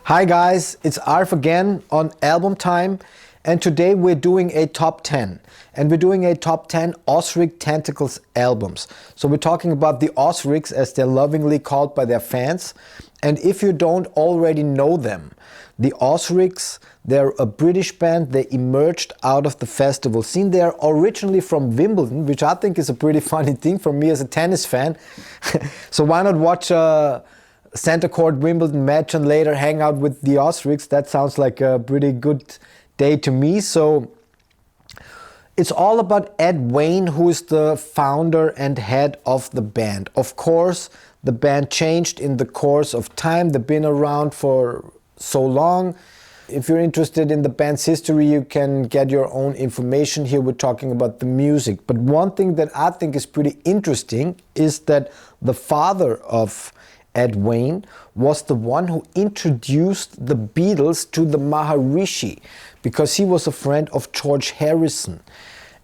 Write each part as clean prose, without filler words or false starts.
Hi guys, it's Arf again on Album Time, and today we're doing a top 10. And we're doing a top 10 Ozric Tentacles albums. So we're talking about the Ozrics as they're lovingly called by their fans. And if you don't already know them, the Ozrics, they're a British band. They emerged out of the festival scene. They are originally from Wimbledon, which I think is a pretty funny thing for me as a tennis fan. So why not watch a center court Wimbledon match and later hang out with the Ozrics? That sounds like a pretty good day to me. So it's all about Ed Wayne, who is the founder and head of the band. Of course, the band changed in the course of time. They've been around for so long. If you're interested in the band's history, you can get your own information. Here we're talking about the music. But one thing that I think is pretty interesting is that the father of Ed Wayne was the one who introduced the Beatles to the Maharishi, because he was a friend of George Harrison.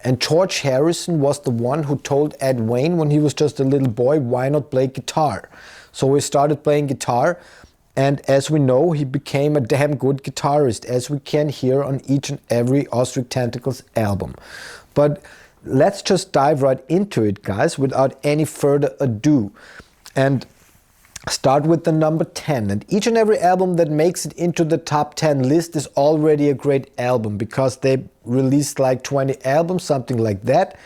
And George Harrison was the one who told Ed Wayne when he was just a little boy, why not play guitar? So he started playing guitar, and as we know, he became a damn good guitarist, as we can hear on each and every Ozric Tentacles album. But let's just dive right into it, guys, without any further ado. And start with the number 10. And each and every album that makes it into the top 10 list is already a great album, because they released like 20 albums, something like that.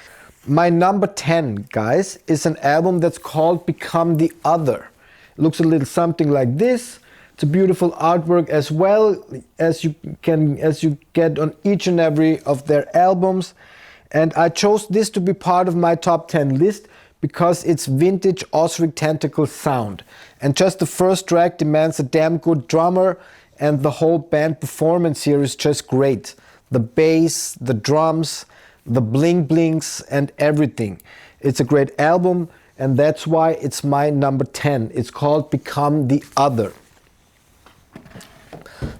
My number 10, guys, is an album that's called Become the Other. It looks a little something like this. It's a beautiful artwork as well as you get on each and every of their albums. And I chose this to be part of my top 10 list because it's vintage Ozric Tentacles sound. And just the first track demands a damn good drummer, and the whole band performance here is just great. The bass, the drums, the bling blings and everything. It's a great album, and that's why it's my number 10. It's called Become the Other.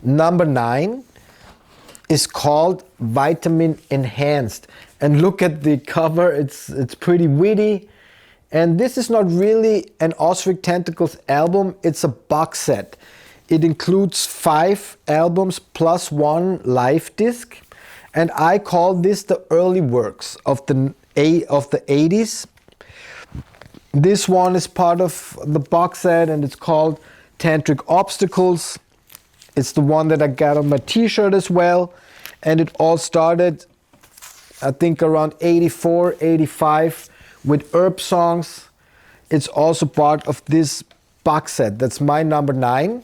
Number 9 is called Vitamine Enhanced. And look at the cover, it's pretty witty. And this is not really an Ozric Tentacles album, it's a box set. It includes 5 albums plus 1 live disc. And I call this the early works of the 80s. This one is part of the box set, and it's called Tantric Obstacles. It's the one that I got on my t-shirt as well. And it all started, I think, around 84, 85 with Erpsongs. It's also part of this box set. That's my number 9.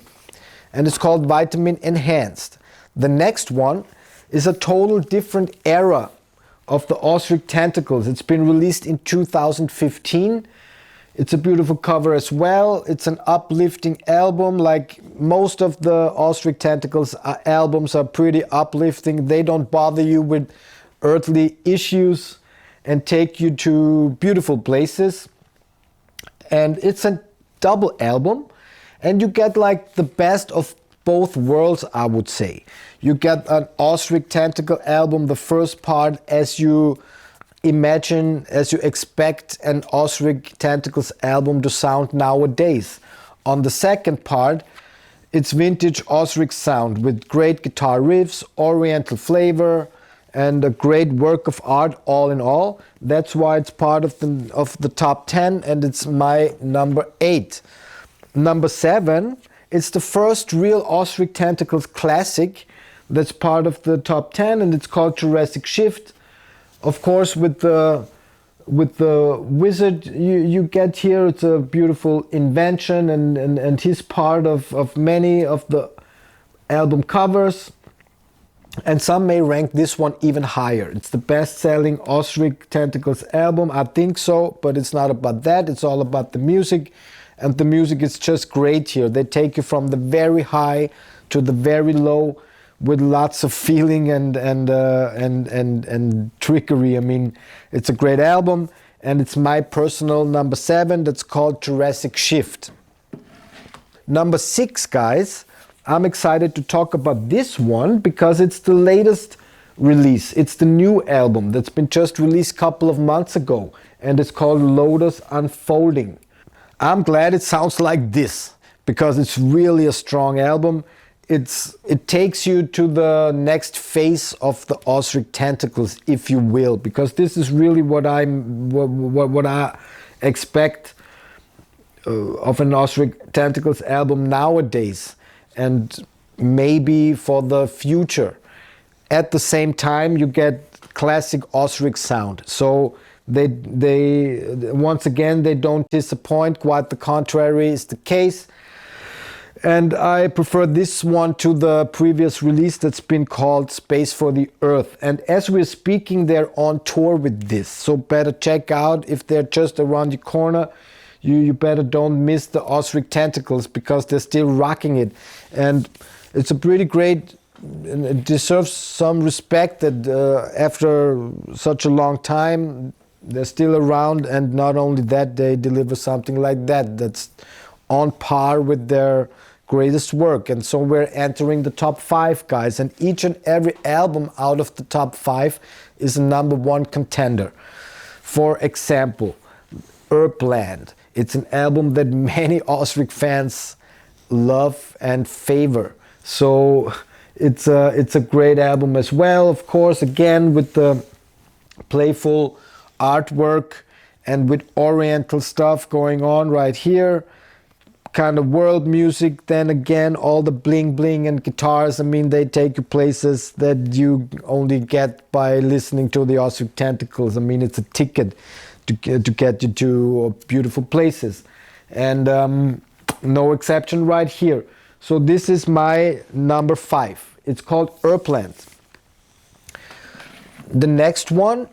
And it's called Vitamine Enhanced. The next one is a total different era of the Ozric Tentacles. It's been released in 2015. It's a beautiful cover as well. It's an uplifting album. Like most of the Ozric Tentacles albums are pretty uplifting. They don't bother you with earthly issues and take you to beautiful places. And it's a double album, and you get like the best of both worlds, I would say. You get an Ozric Tentacle album, the first part, as you imagine, as you expect an Ozric Tentacles album to sound nowadays. On the second part, it's vintage Ozric sound with great guitar riffs, oriental flavor, and a great work of art all in all. That's why it's part of the top 10, and it's my number 8. Number 7, it's the first real Ozric Tentacles classic that's part of the top 10, and it's called Jurrasic Shift. Of course, with the wizard you get here, it's a beautiful invention, and he's part of many of the album covers. And some may rank this one even higher. It's the best-selling Ozric Tentacles album, I think so, but it's not about that. It's all about the music, and the music is just great here. They take you from the very high to the very low with lots of feeling and trickery. I mean, it's a great album, and it's my personal number 7. That's called Jurrasic Shift. Number 6, guys. I'm excited to talk about this one because it's the latest release. It's the new album that's been just released a couple of months ago, and it's called Lotus Unfolding. I'm glad it sounds like this because it's really a strong album. it takes you to the next phase of the Ozric Tentacles, if you will, because this is really what I expect of an Ozric Tentacles album nowadays, and maybe for the future. At the same time, you get classic Ozric sound. So they once again, they don't disappoint. Quite the contrary is the case. And I prefer this one to the previous release that's been called Space for the Earth. And as we're speaking, they're on tour with this. So better check out if they're just around the corner. You better don't miss the Ozric Tentacles, because they're still rocking it. And it's a pretty great, it deserves some respect that after such a long time, they're still around. And not only that, they deliver something like that that's on par with their greatest work. And so we're entering the top 5, guys, and each and every album out of the top 5 is a #1 contender. For example, Erpland. It's an album that many Ozric fans love and favor. So it's a great album as well, of course, again with the playful artwork and with oriental stuff going on right here. Kind of world music, then again, all the bling bling and guitars. I mean, they take you places that you only get by listening to the Ozric Tentacles. I mean, it's a ticket to get you to beautiful places. And no exception right here. So this is my number 5. It's called Erpland. The next one,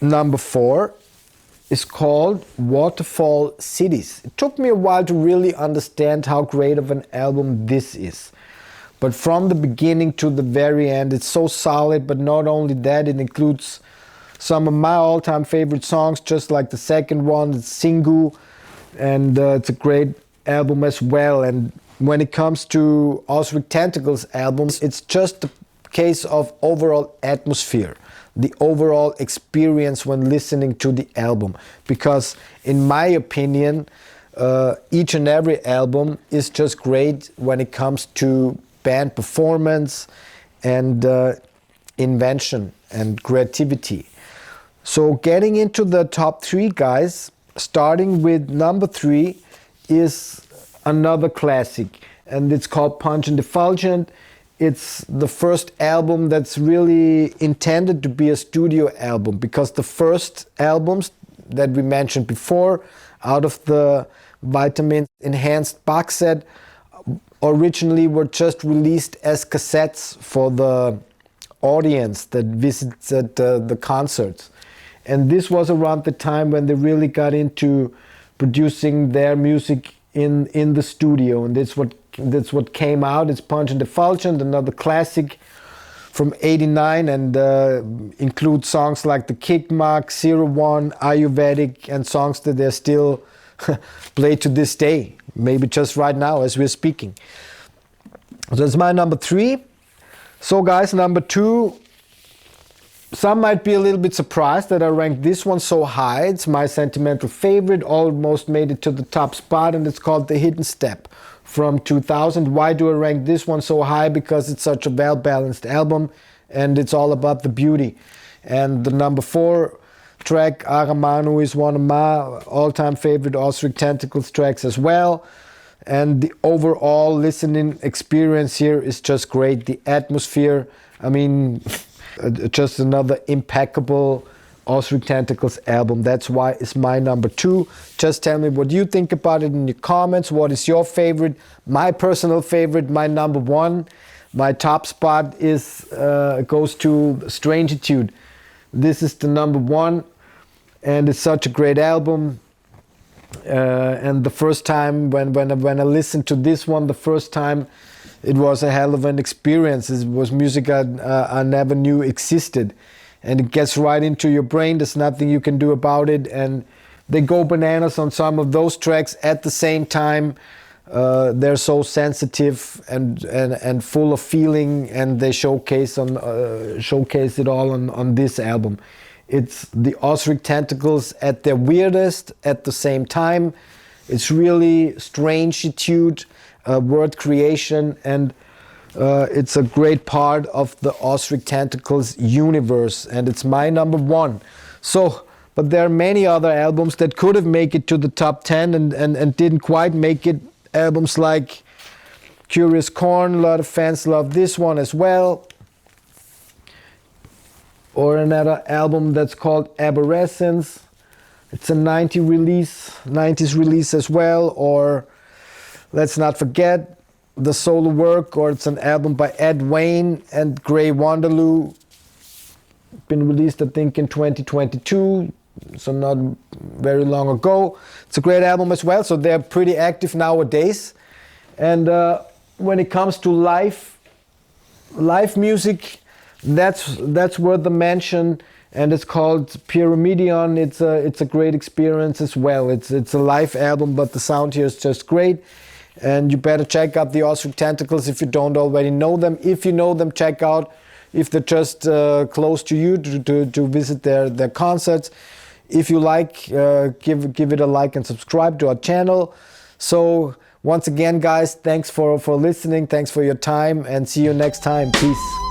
number 4, is called Waterfall Cities. It took me a while to really understand how great of an album this is. But from the beginning to the very end, it's so solid. But not only that, it includes some of my all-time favorite songs, just like the second one, it's Singu. And it's a great album as well. And when it comes to Ozric Tentacles albums, it's just a case of overall atmosphere, the overall experience when listening to the album. Because in my opinion, each and every album is just great when it comes to band performance and invention and creativity. So getting into the top 3, guys, starting with number 3 is another classic, and it's called Pungent Effulgent. It's the first album that's really intended to be a studio album, because the first albums that we mentioned before, out of the Vitamine Enhanced box set, originally were just released as cassettes for the audience that visited the concerts. And this was around the time when they really got into producing their music in the studio, and that's what came out. It's Pungent Effulgent, another classic from '89, and includes songs like The Kick Mark, 01, Ayurvedic, and songs that they're still played to this day, maybe just right now as we're speaking. So that's my number 3. So guys, number 2, some might be a little bit surprised that I ranked this one so high. It's my sentimental favorite, almost made it to the top spot, and it's called The Hidden Step from 2000. Why do I rank this one so high? Because it's such a well-balanced album, and it's all about the beauty. And the number 4 track, Aramanu, is one of my all-time favorite Ozric Tentacles tracks as well. And the overall listening experience here is just great. The atmosphere, I mean, just another impeccable Ozric Tentacles album. That's why it's my number 2. Just tell me what you think about it in the comments. What is your favorite? My personal favorite, my number 1, my top spot is goes to Strangeitude. This is the number 1, and it's such a great album. And the first time when I listened to this one, the first time, it was a hell of an experience. It was music I never knew existed. And it gets right into your brain. There's nothing you can do about it. And they go bananas on some of those tracks. At the same time, they're so sensitive and full of feeling, and they showcase it all on this album. It's the Ozric Tentacles at their weirdest at the same time. It's really Strangeitude. word creation, and it's a great part of the Ozric Tentacles universe, and it's my #1. So, but there are many other albums that could have made it to the top 10 and didn't quite make it. Albums like Curious Corn, a lot of fans love this one as well. Or another album that's called Aborescence. It's a 90s release as well. Or let's not forget the solo work, or it's an album by Ed Wayne and Grey Wanderloo. Been released, I think, in 2022, so not very long ago. It's a great album as well, so they're pretty active nowadays. And when it comes to live music, that's worth the mention, and it's called Pyramidion. It's a great experience as well. It's a live album, but the sound here is just great. And you better check out the Ozric Tentacles if you don't already know them. If you know them, check out if they're just close to you to visit their concerts. If you like, give it a like and subscribe to our channel. So once again, guys, thanks for listening. Thanks for your time, and see you next time. Peace.